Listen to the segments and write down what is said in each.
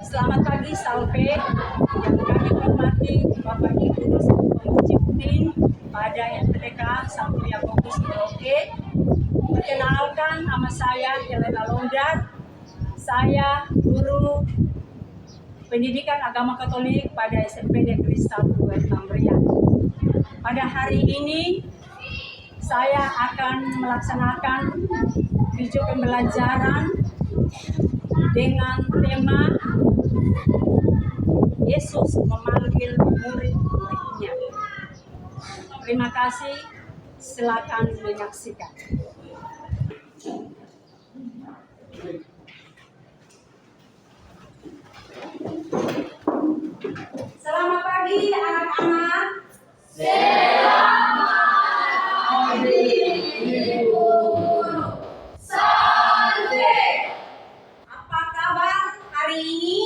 Selamat pagi Salve yang kami hormati Bapak Ibu dosen penguji UPIN pada MPTK Santo Yakobus Merauke. Perkenalkan, nama saya Helena Longgar. Saya guru pendidikan agama Katolik pada SMP Negeri 1 Tambria. Pada hari ini saya akan melaksanakan video pembelajaran dengan tema Yesus memanggil murid-muridnya. Terima kasih, silakan menyaksikan. Selamat pagi anak-anak. Selamat pagi Ibu Salve. Apa kabar hari ini?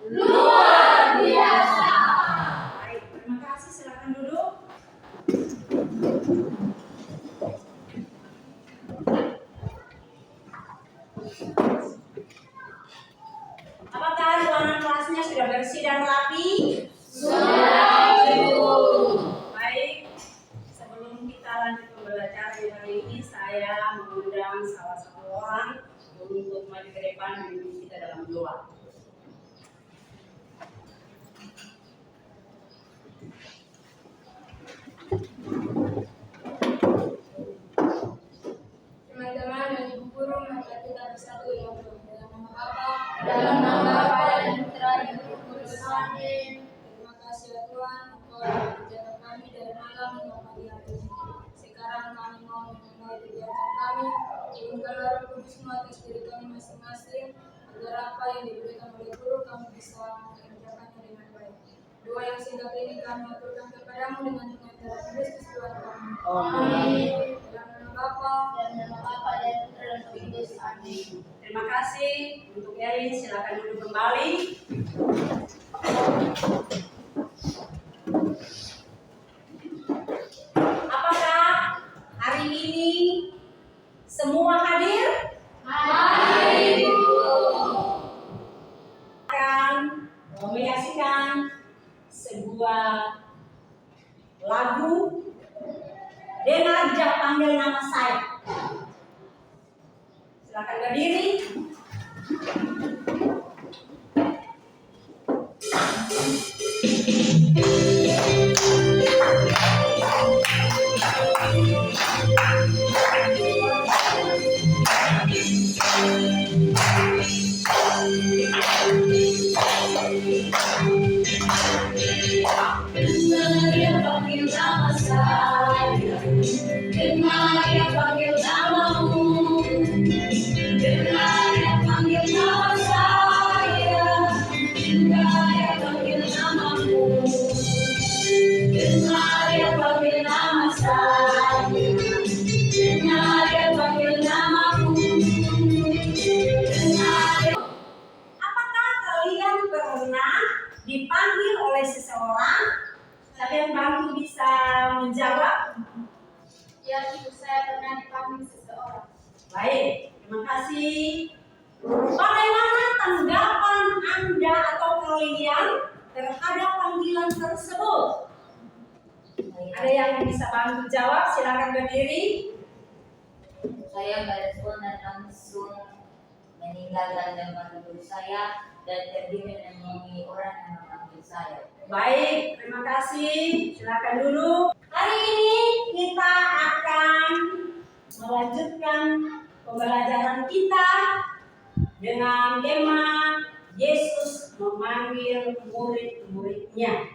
Luar biasa. Baik, terima kasih. Silakan duduk. Apakah ruangan kelasnya sudah bersih dan rapi? Sudah, Ibu. Baik, sebelum kita lanjut pembelajaran hari ini, saya mengundang salah satu orang untuk maju ke depan memimpin kita dalam doa. Teman-teman dan ibu guru, mari kita bersatu dalam doa. Dalam nama Bapa dan Putra dan Roh Kudus. Amin. Terima kasih ya Tuhan, Engkau telah menjaga kami dari malam hingga pagi hari ini. Sekarang kami mau memulai kegiatan kami. Turunkanlah Roh Kudus-Mu atas diri kami masing-masing, agar apa yang diberikan oleh guru kami bisa mengerjakannya dengan baik. Doa yang singkat ini kami aturkan kepadamu dengan darah Kristus Tuhan kami. Amin. Dalam nama Bapa Dan nama Bapa dan Putra dan Roh Kudus. Amin. Terima kasih untuk Elin, silakan duduk kembali. Apakah hari ini semua hadir? Hari Ibu. Akan menyaksikan sebuah lagu Dengar panggil nama saya. Silakan berdiri. Dengar yang panggil nama saya, dengar yang panggil namamu, dengar yang panggil nama saya, dengar yang panggil namamu, dengar yang panggil nama saya, dengar yang panggil namamu, dengar yang... Apakah kalian pernah dipanggil oleh seseorang? Siapa yang bantu bisa menjawab? Ya, Ibu, saya pernah dipanggil seseorang. Baik, terima kasih. Bagaimana tanggapan Anda atau kalian terhadap panggilan tersebut? Ada yang bisa bantu jawab? Silakan berdiri. Saya merespon dan langsung meninggalkan tempat duduk saya dan berdiri menemui orang yang memanggil saya. Baik, terima kasih. Silakan duduk. Hari ini kita akan melanjutkan pembelajaran kita dengan tema Yesus memanggil murid-muridnya.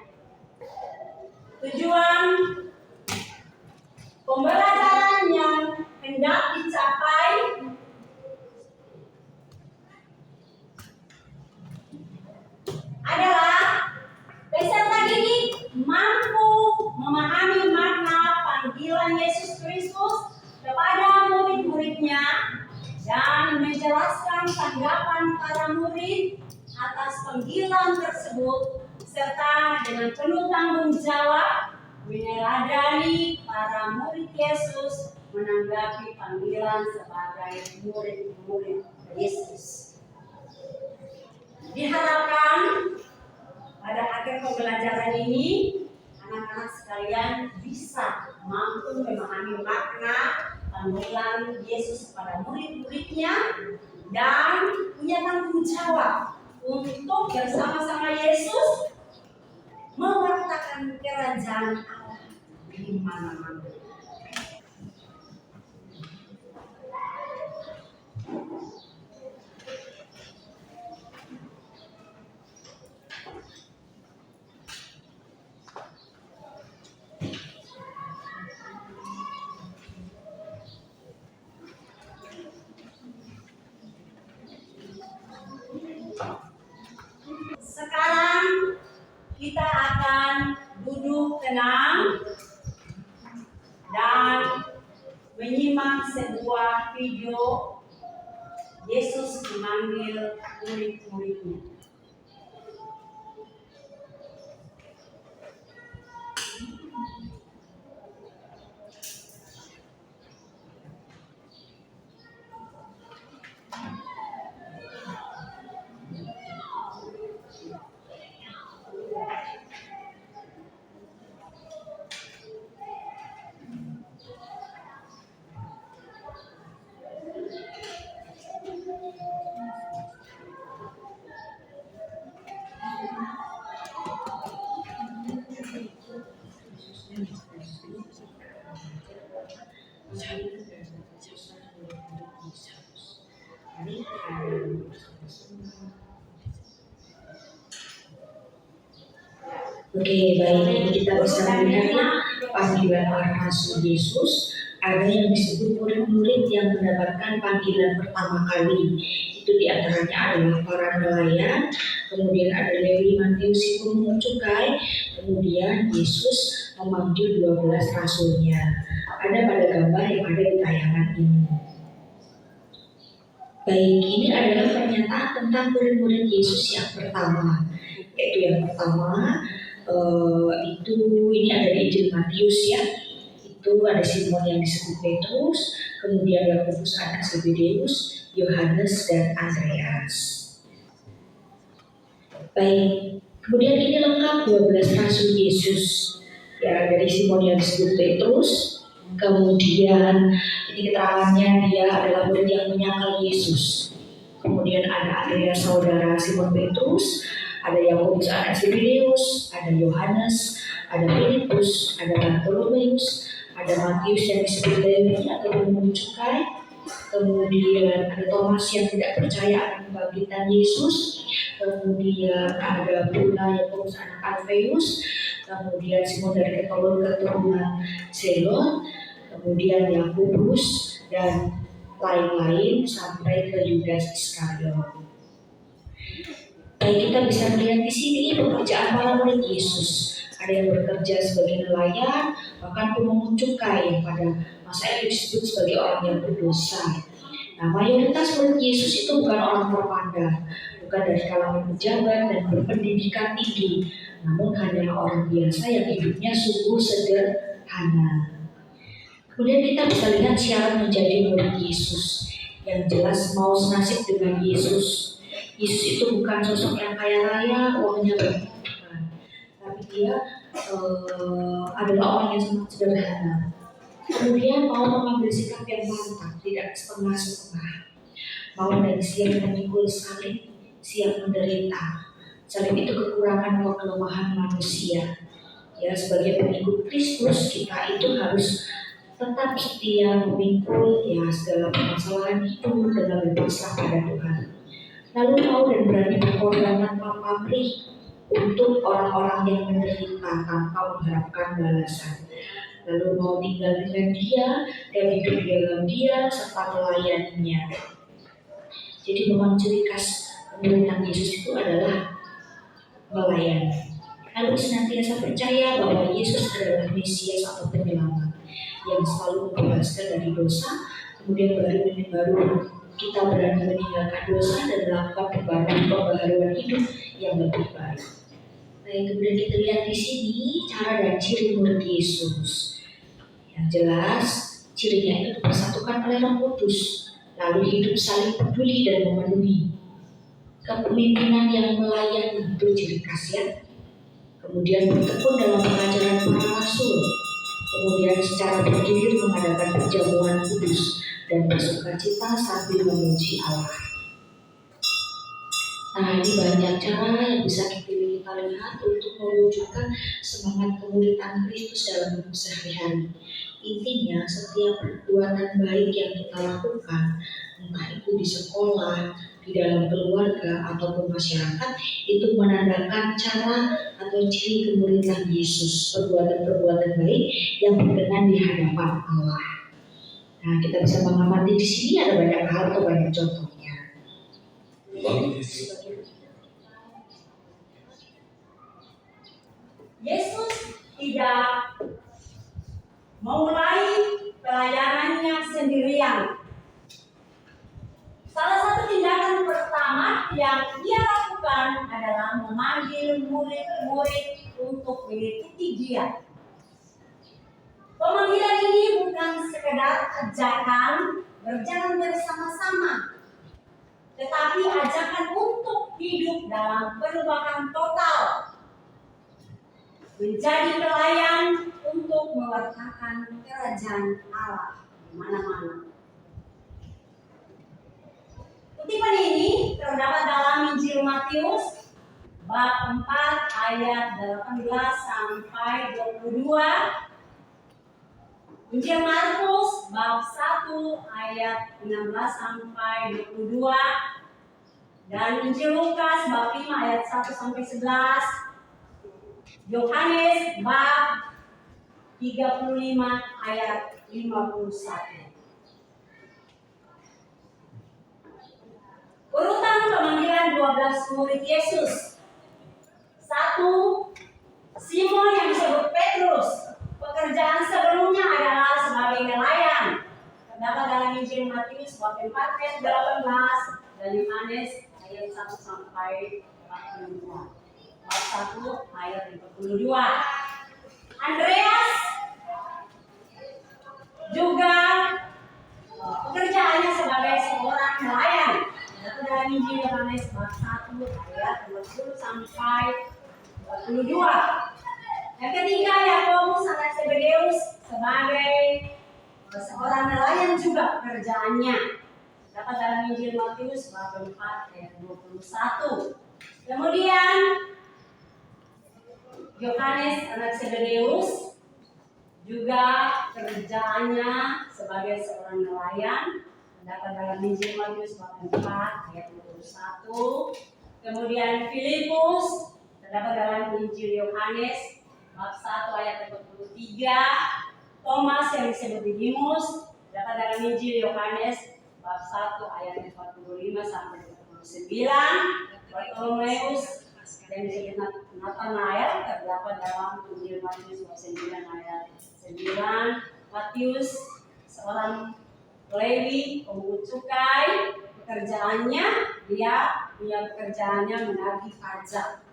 Tujuan pembelajaran yang hendak dicapai adalah peserta ini mampu memahami makna panggilan Yesus Kristus kepada murid-muridnya dan menjelaskan tanggapan para murid atas panggilan tersebut serta dengan penuh tanggung jawab meneladani para murid Yesus menanggapi panggilan sebagai murid-murid Yesus. Diharapkan pada akhir pembelajaran ini anak-anak sekalian bisa mampu memahami makna panggilan Yesus kepada murid-muridnya dan punya tanggung jawab untuk bersama-sama Yesus mewartakan kerajaan Allah di mana-mana. Sekarang kita akan duduk tenang dan menyimak sebuah video Yesus memanggil murid-muridnya. Oke, baik, ini kita bisa melihat ya, panggilan para rasul Yesus. Ada yang disebut murid-murid yang mendapatkan panggilan pertama kali. Itu diantaranya adalah para nelayan, kemudian ada Lewi, Matius, Simon cukai, kemudian Yesus memanggil 12 rasulnya. Ada pada gambar yang ada di tayangan ini. Baik, ini adalah pernyataan tentang murid-murid Yesus yang pertama. Yaitu yang pertama, itu ini ada di Injil Matius ya. Itu ada Simon yang disebut Petrus, kemudian Yakobus anak Zebedeus, Yohanes dan Andreas. Baik, kemudian ini lengkap 12 rasul Yesus. Ya, dari Simon yang disebut Petrus, kemudian ini keterangannya dia adalah murid yang menyangkal Yesus. Kemudian ada Andreas saudara Simon Petrus, ada Yakobus anak Zebedeus, ada Yohanes, ada Filipus, ada Bartolomeus, ada Matius yang disebut Lewi atau pemungut cukai, kemudian ada Thomas yang tidak percaya akan kebangkitan Yesus, kemudian ada pula Yakobus anak Alfeus, kemudian Simon dari keturunan Zelon, kemudian Yakobus dan lain-lain sampai ke Yudas Iskariot. Baik, kita bisa melihat di sini pekerjaan para murid Yesus. Ada yang bekerja sebagai nelayan, bahkan pemungut cukai yang pada masa itu disebut sebagai orang yang berdosa. Nah, mayoritas murid Yesus itu bukan orang terpandang, bukan dari kalangan pejabat dan berpendidikan tinggi, namun hanya orang biasa yang hidupnya sungguh sederhana. Kemudian kita bisa lihat syarat menjadi murid Yesus. Yang jelas mau senasib dengan Yesus. Yesus itu bukan sosok yang kaya raya, uangnya banyak, tapi dia adalah orang yang sangat sederhana. Kemudian mau mengambil sikap yang mantap, tidak setengah-setengah. Mau dan siap memikul salib, siap menderita. Salib itu kekurangan atau kelemahan manusia. Ya, sebagai pengikut Kristus kita itu harus tetap setia memikul ya segala permasalahan hidup dengan berpasrah pada Tuhan. Lalu mau dan berani berkorban tanpa pamrih untuk orang-orang yang menderita tanpa mengharapkan balasan. Lalu mau tinggal dengan dia dan hidup di dalam dia serta melayaninya. Jadi memang ciri khas pemerintahan Yesus itu adalah melayani. Lalu senantiasa percaya bahwa Yesus adalah Mesias atau penyelamat yang selalu membebaskan dari dosa, kemudian baru kita berani meninggalkan dosa dan melakukan pembaharuan hidup yang lebih baik. Baik, kemudian kita lihat di sini cara dan ciri murid Yesus. Yang jelas, cirinya itu dipersatukan oleh Roh Kudus, lalu hidup saling peduli dan memenuhi. kepemimpinan yang melayani berciri khas ya. Kemudian bertekun dalam pengajaran para rasul. Kemudian secara bergilir mengadakan perjamuan kudus dan bersukacita sambil memuji Allah. Nah, ini banyak cara yang bisa kita lihat untuk mewujudkan semangat kemuridan Kristus dalam hidup sehari-hari. Intinya, setiap perbuatan baik yang kita lakukan, entah itu di sekolah, di dalam keluarga, ataupun masyarakat, itu menandakan cara atau ciri kemuridan Yesus, perbuatan-perbuatan baik yang berkenan di hadapan Allah. Nah, kita bisa mengamati di sini ada banyak hal atau banyak contohnya. Yesus tidak memulai pelayanannya sendirian. Salah satu tindakan pertama yang dia lakukan adalah memanggil murid-murid untuk mengikuti dia. Pemanggilan ini bukan sekedar ajakan berjalan bersama-sama, tetapi ajakan untuk hidup dalam perubahan total, menjadi pelayan untuk mewartakan kerajaan Allah di mana-mana. Kutipan ini terdapat dalam Injil Matius bab 4 ayat 18 sampai 22, Injil Markus bab 1 ayat 16 sampai 22, dan Injil Lukas bab 5 ayat 1 sampai 11, Yohanes bab 35 ayat 51. Urutan pemanggilan 12 murid Yesus. 1. Simon yang disebut Petrus. Pekerjaan sebelumnya adalah sebagai nelayan. Terdapat dalam Injil Matius bab 4 ayat 18 dan Yohanes ayat 1 sampai 42. Bab 1 ayat 42. Andreas juga pekerjaannya sebagai seorang nelayan. Dalam Injil Yohanes bab 1 ayat 20 sampai 22. Yang ketiga, Yakobus anak Zebedeus sebagai seorang nelayan juga pekerjaannya. Dapat dalam Injil Matius bab 4 ayat 21. Kemudian Yohanes anak Zebedeus juga kerjaannya sebagai seorang nelayan. Dapat dalam Injil Matius bab 4 ayat 21. Kemudian Filipus terdapat dalam Injil Yohanes bab 1 ayat 43. Thomas yang disebut Didimus dapat dalam Injil Yohanes bab 1 ayat 45 sampai 49. Bartolomeus yang disebut Nathanael terdapat dalam Injil Matius bab 9 ayat 9. Matius seorang Lewi pemungut cukai, pekerjaannya dia pekerjaannya menagih pajak.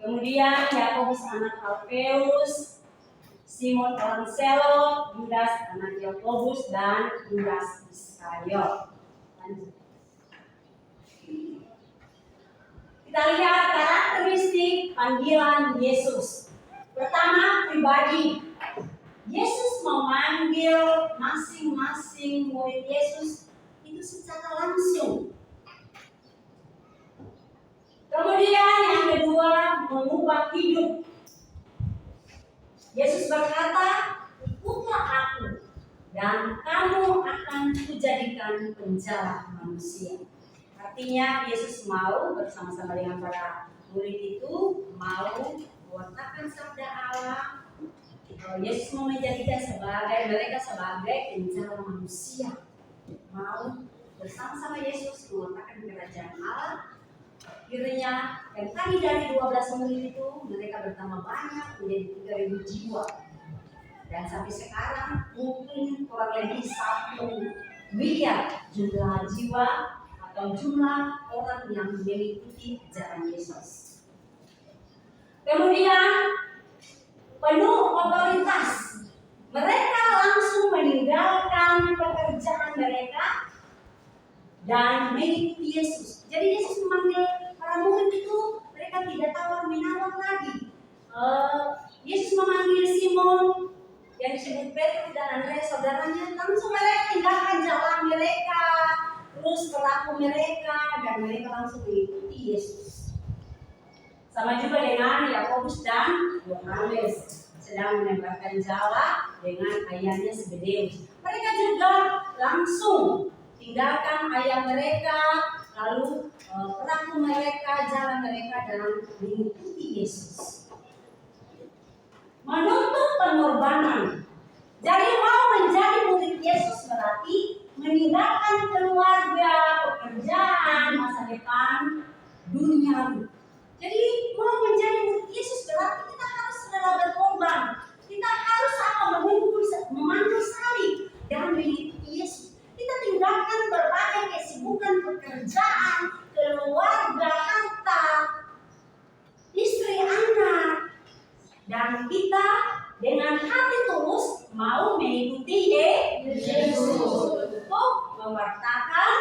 Kemudian Yakobus anak Alfeus, Simon orang Selot, Yudas anak Yakobus, dan Yudas Iskariot. Kita lihat karakteristik panggilan Yesus. Pertama, pribadi. Yesus memanggil masing-masing murid Yesus itu secara langsung. Kemudian yang kedua, mengubah hidup. Yesus berkata, ikutlah aku dan kamu akan kujadikan penjala manusia. Artinya Yesus mau bersama-sama dengan para murid itu mau mewartakan sabda Allah. Yesus mau menjadikan mereka sebagai penjala manusia. Mau bersama-sama Yesus mewartakan kerajaan Allah. Akhirnya yang tadi dari 12 murid itu mereka bertambah banyak menjadi 3.000 jiwa. Dan sampai sekarang mungkin kurang lebih 1 miliar jumlah jiwa atau jumlah orang yang mengikuti ajaran Yesus. Kemudian penuh otoritas. Mereka langsung meninggalkan pekerjaan mereka, dan mengikuti Yesus. Jadi Yesus memanggil para murid itu, mereka tidak tawar menawar lagi. Yesus memanggil Simon yang disebut Petrus dan Andreas saudaranya, langsung mereka tinggalkan jalan mereka, terus perilaku mereka, dan mereka langsung mengikuti Yesus. Sama juga dengan Yakobus dan Yohanes sedang menebarkan jala dengan ayahnya Zebedeus. Mereka juga langsung tinggalkan ayah mereka, lalu perilaku mereka, jalan mereka, dan mengikuti Yesus. Menuntut pengorbanan. Jadi mau menjadi murid Yesus berarti meninggalkan keluarga, pekerjaan, masa depan, dunia. Jadi mau menjadi murid Yesus berarti kita harus rela berkorban. Kita harus memikul salib dan mengikuti Yesus. Kita tinggalkan berbagai kesibukan pekerjaan, keluarga, harta, istri, anak, dan kita dengan hati tulus mau mengikuti Yesus untuk mewartakan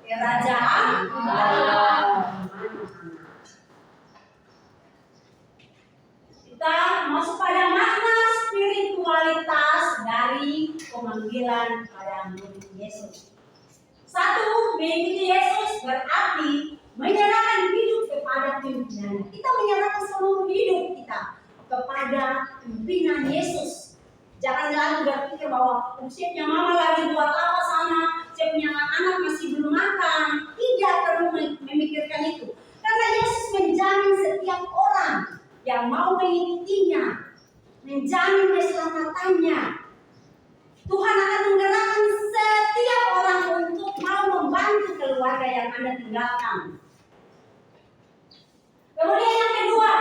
kerajaan Allah. Kita masuk pada makna spiritualitas dari pemanggilan pada murid Yesus. Satu, mengikuti Yesus berarti menyerahkan hidup kepada pimpinannya. Kita menyerahkan seluruh hidup kita kepada pimpinan Yesus. Jangan lalu berpikir bahwa siapnya mama lagi buat apa sana, siapnya anak masih belum makan. Tidak perlu memikirkan itu. Karena Yesus menjamin setiap orang yang mau mengikutinya, menjamin keselamatannya. Tuhan akan menggerakkan setiap orang untuk mau membantu keluarga yang Anda tinggalkan. Kemudian yang kedua,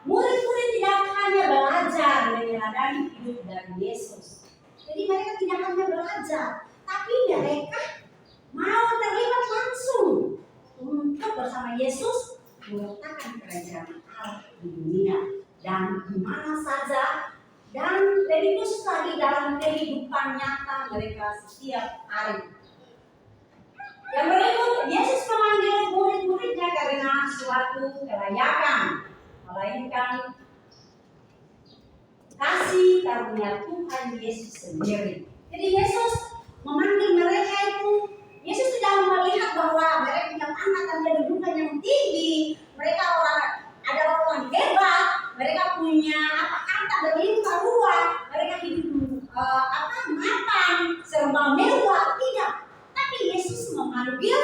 murid-murid tidak hanya belajar meneladani hidup dari Yesus. Jadi mereka tidak hanya belajar, tapi mereka mau terlibat langsung untuk bersama Yesus meletakkan kerajaan Allah di dunia dan di mana saja, dan lebih khusus lagi dalam kehidupan nyata mereka setiap hari. Yang berikut, Yesus memanggil murid-muridnya karena suatu kelayakan, melainkan kasih karunia Tuhan Yesus sendiri. Jadi Yesus memanggil mereka itu, Yesus tidak melihat bahwa mereka punya anak dan kedudukan yang tinggi, mereka adalah orang hebat, mereka punya harta berlimpah ruah, mereka hidup mapan, serba mewah, tidak. Tapi Yesus memanggil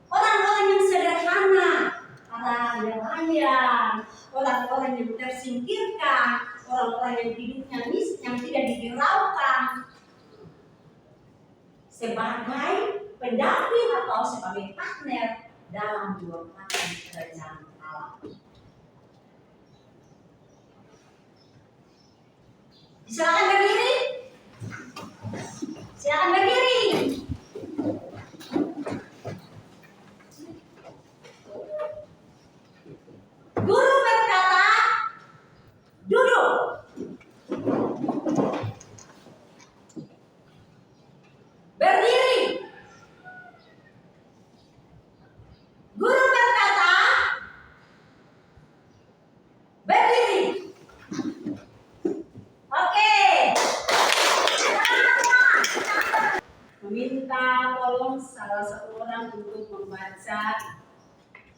orang-orang yang sederhana, para nelayan, orang-orang yang tersingkirkan, orang-orang yang hidupnya miskin, yang tidak dihiraukan, sebagai pendamping atau sebagai partner dalam mewartakan kerajaan Allah. Silakan berdiri. Silakan berdiri. Guru berkata, duduk. Berdiri. Guru berkata, berdiri. Oke. Meminta tolong salah satu orang untuk membaca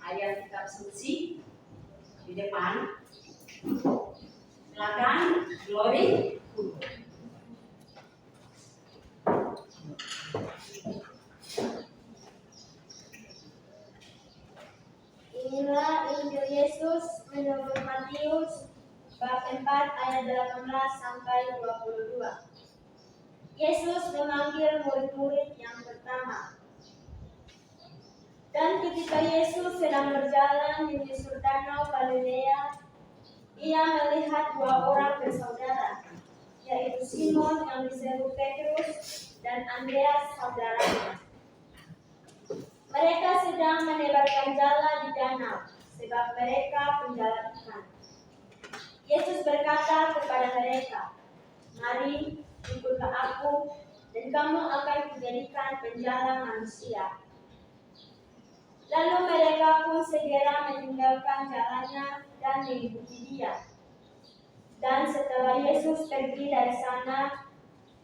ayat kitab suci di depan. Silakan, Glory. Inilah Injil Yesus menurut Matius bab 4 ayat 18 sampai 22. Yesus memanggil murid-murid yang pertama. Dan ketika Yesus sedang berjalan menyusur danau Galilea, ia melihat dua orang bersaudara, yaitu Simon yang disebut Petrus dan Andreas saudaranya. Mereka sedang menebarkan jala di danau, sebab mereka penjala ikan. Yesus berkata kepada mereka, "Mari, ikutlah aku, dan kamu akan kujadikan penjala manusia." Lalu mereka pun segera meninggalkan jalannya dan mengikuti dia. Dan setelah Yesus pergi dari sana,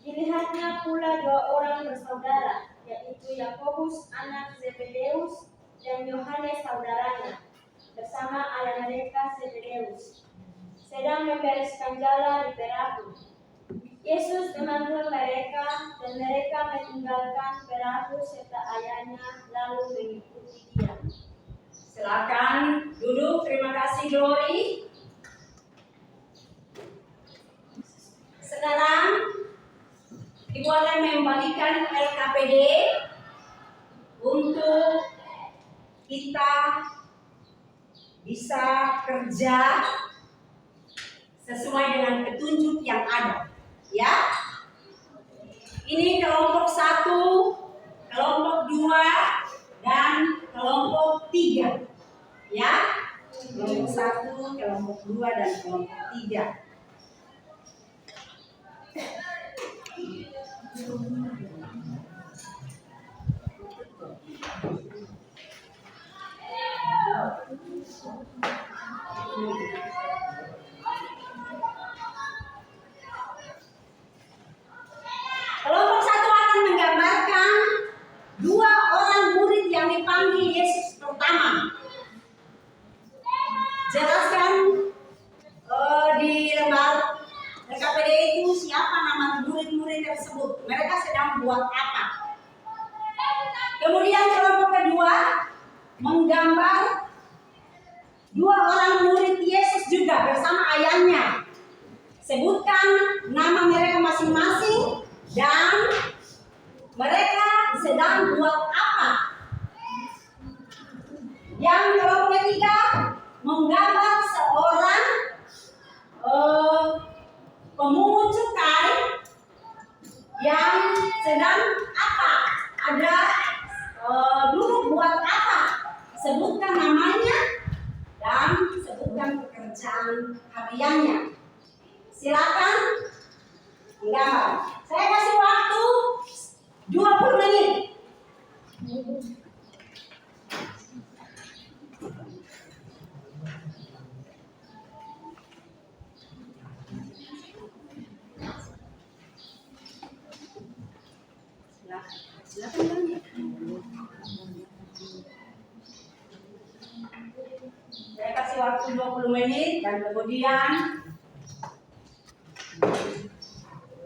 dilihatnya pula dua orang bersaudara, yaitu Yakobus anak Zebedeus dan Yohanes saudaranya, bersama ayah mereka Zebedeus, sedang membereskan jala di perahu. Yesus memanggil mereka dan mereka meninggalkan perahu serta ayahnya lalu mengikuti dia. Silakan duduk. Terima kasih Glory. Sekarang Ibu akan membagikan LKPD untuk kita bisa kerja sesuai dengan petunjuk yang ada. Ya, ini kelompok 1, kelompok 2, dan kelompok 3. Ya, kelompok 1, kelompok 2, dan kelompok 3. Kelompok 1 akan menggambarkan dua orang murid yang dipanggil Yesus pertama. Jelaskan di lembar LKPD itu siapa nama murid-murid tersebut. Mereka sedang buat apa. Kemudian kelompok kedua menggambar dua orang murid Yesus juga bersama ayahnya. Sebutkan nama mereka masing-masing dan mereka sedang buat apa. Yang kelompok ketiga menggambar seorang pemungut cukai yang sedang apa. Ada duduk buat apa. Sebutkan namanya dan sebutkan pekerjaan hariannya. Silakan menggambar. Saya kasih waktu 20 menit. Silakan Bang. Saya kasih waktu 20 menit dan kemudian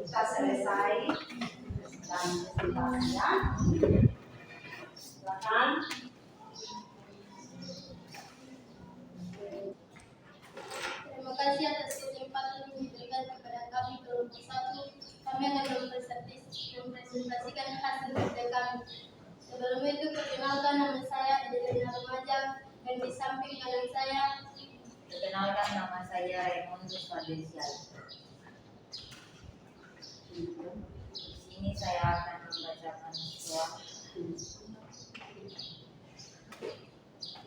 kita selesai dan presentasinya. Silakan. Terima kasih atas kesempatan yang diberikan kepada kami kelompok 1. Kami akan mempresentasikan hasil kerja kami. Sebelum itu, perkenalkan nama saya Adelina Remaja dan di samping kanan saya. Perkenalkan nama saya Raymondus Fadesial. Di sini saya akan membacakan sesuatu.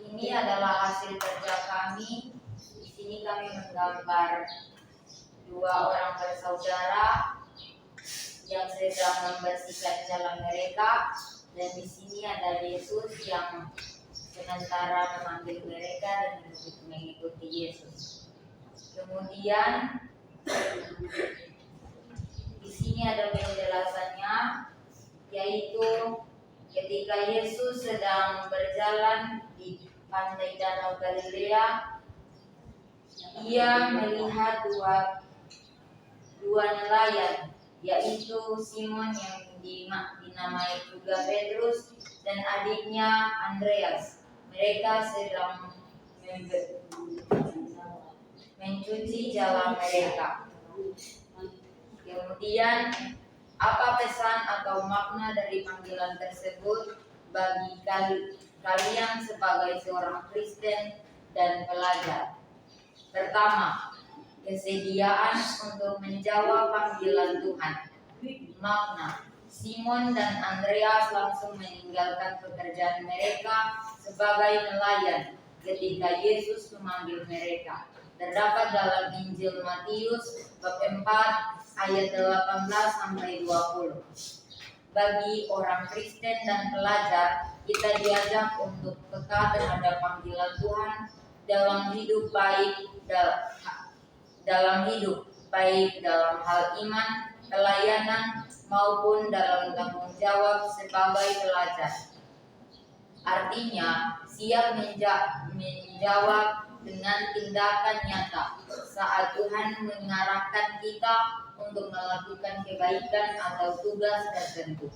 Ini adalah hasil kerja kami. Di sini kami menggambar dua orang bersaudara yang sedang membersihkan jalan mereka, dan di sini ada Yesus yang sementara memanggil mereka dan mengikuti Yesus. Kemudian di sini ada penjelasannya, yaitu ketika Yesus sedang berjalan di pantai Danau Galilea, ia melihat dua nelayan, yaitu Simon yang dinamai juga Petrus dan adiknya Andreas. Mereka sedang mencuci jala mereka. Kemudian, apa pesan atau makna dari panggilan tersebut bagi kalian sebagai seorang Kristen dan pelajar? Pertama, kesediaan untuk menjawab panggilan Tuhan. Makna, Simon dan Andreas langsung meninggalkan pekerjaan mereka sebagai nelayan ketika Yesus memanggil mereka. Terdapat dalam Injil Matius bab 4 ayat 18 sampai 20. Bagi orang Kristen dan pelajar, kita diajak untuk peka terhadap panggilan Tuhan dalam hidup baik dalam hal iman, pelayanan, maupun dalam tanggung jawab sebagai pelajar. Artinya, siap menjawab dengan tindakan nyata saat Tuhan mengarahkan kita untuk melakukan kebaikan atau tugas tertentu.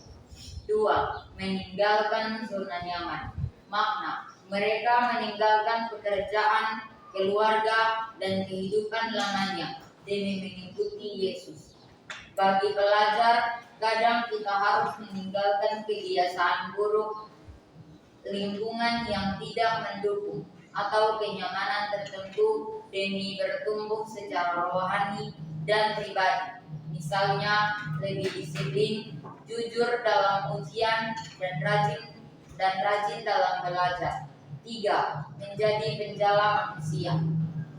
2. Meninggalkan zona nyaman. Makna, mereka meninggalkan pekerjaan, keluarga, dan kehidupan lamanya demi mengikuti Yesus. Bagi pelajar, kadang kita harus meninggalkan kebiasaan buruk, lingkungan yang tidak mendukung, atau kenyamanan tertentu demi bertumbuh secara rohani dan pribadi. Misalnya, lebih disiplin, jujur dalam ujian, dan rajin dalam belajar. 3. Menjadi penjala manusia.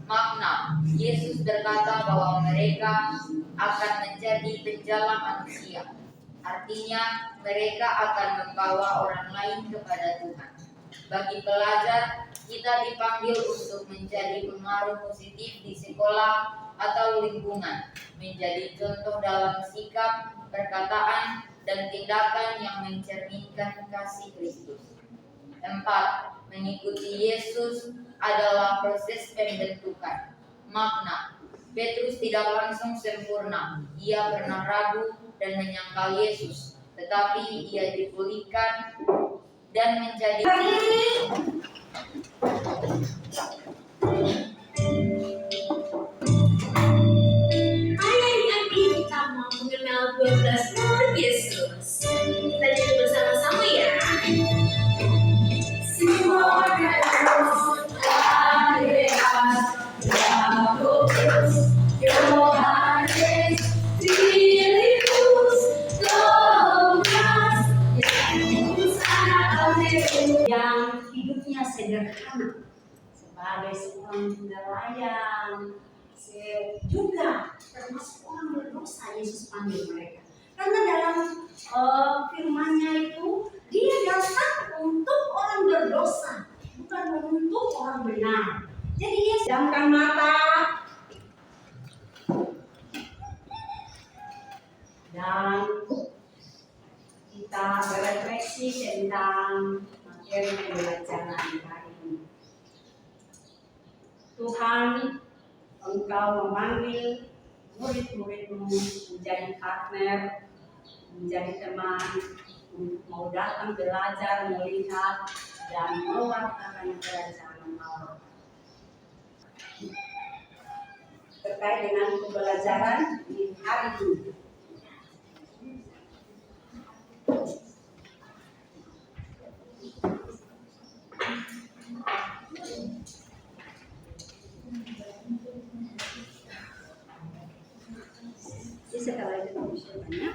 Makna, Yesus berkata bahwa mereka akan menjadi penjala manusia. Artinya, mereka akan membawa orang lain kepada Tuhan. Bagi pelajar, kita dipanggil untuk menjadi pengaruh positif di sekolah atau lingkungan, menjadi contoh dalam sikap, perkataan, dan tindakan yang mencerminkan kasih Kristus. 4. Mengikuti Yesus adalah proses pembentukan. Makna, Petrus tidak langsung sempurna. Ia pernah ragu dan menyangkal Yesus, tetapi ia dipulihkan dan menjadi Adik-adik, kita mau mengenal 12 murid Yesus. Kita jadi bersama-sama ya. yang hidupnya sederhana sebagai seorang nelayan, juga termasuk orang berdosa. Yesus panggil mereka karena dalam firman-Nya itu dia datang untuk orang berdosa, bukan untuk orang benar. Jadi dia sedangkan mata dan kita berefleksi tentang materi pembelajaran hari ini. Tuhan, Engkau memanggil murid-murid-Mu menjadi partner, menjadi teman, mau datang belajar, melihat, dan mewartakan kerajaan Allah. Terkait dengan pembelajaran di hari ini. Jadi setelah itu banyak.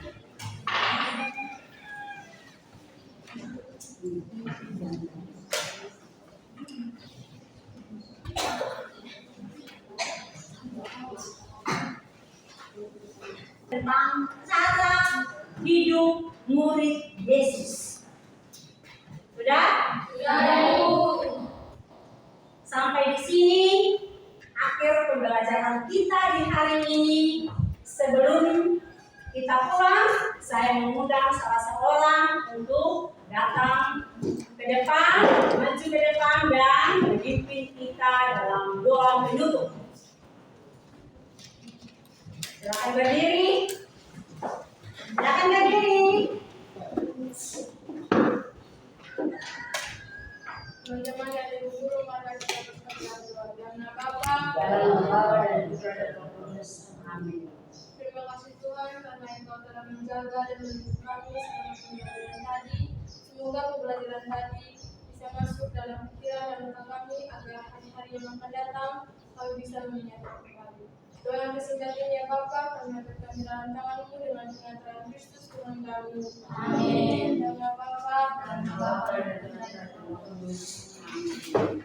Tentang cara hidup murid Yesus. Sudah? Sudah, Ibu. Sampai di sini akhir pembelajaran kita di hari ini. Sebelum kita pulang, saya mengundang salah seorang untuk datang ke depan, maju ke depan dan memimpin kita dalam doa penutup. Silakan berdiri. Silakan berdiri. Teman-teman dan Ibu Guru, mari kita berdoa. Karena Bapa, Dalam Bapa dan Putra dan Roh Kudus. Amin. terima kasih Tuhan karena Engkau telah menjaga dan melindungi kami selama pembelajaran tadi. Semoga pembelajaran tadi bisa masuk dalam pikiran dan otak kami agar hari-hari yang akan datang kami bisa menyatakan kembali. Doa yang sesingkat ini ya Bapa, kami aturkan di dalam tangan-Mu dengan pengantaran Kristus Tuhan kami. Amin. Karena Bapa, Dan Bapa dan Putra dan Roh Kudus. Amin.